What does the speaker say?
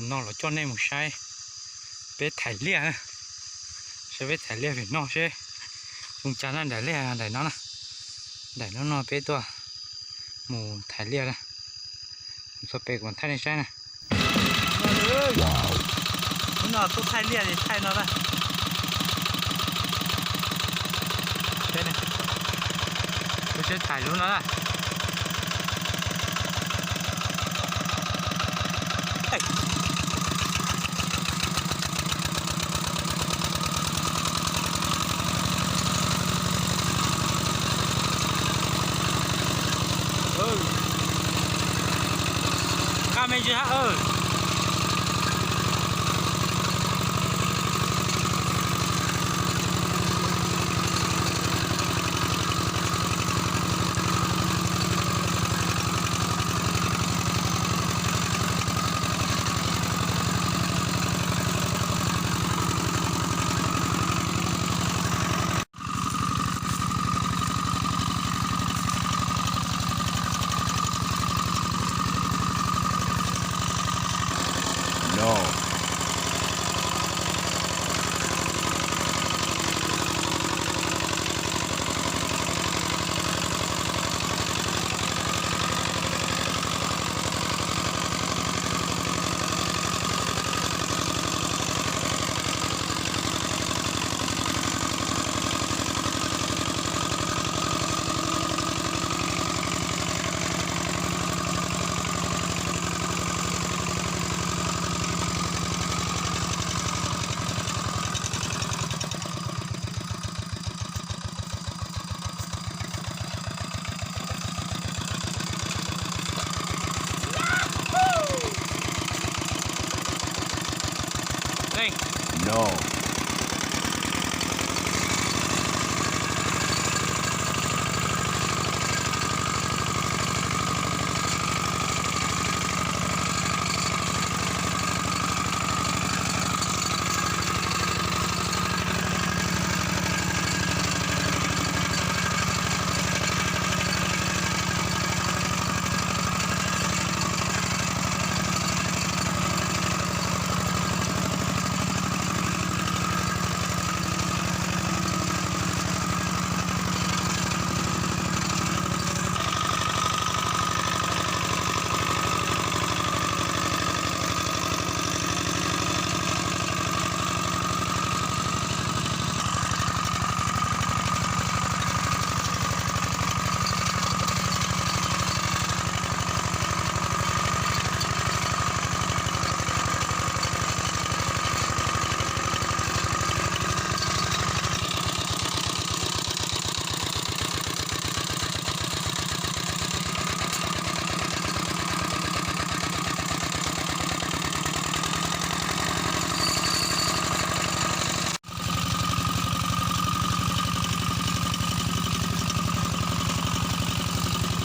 nó là cho nên một sai bé thải lia sẽ bé thải lia phải nó sẽ vùng cha nó để lia để nó nè để nó bé tua mù thải lia nè số bé còn thay này sai nè nó tôi thay lia thì thay nó ra đây này tôi sẽ thải luôn nó ra camera ơi No. đây No.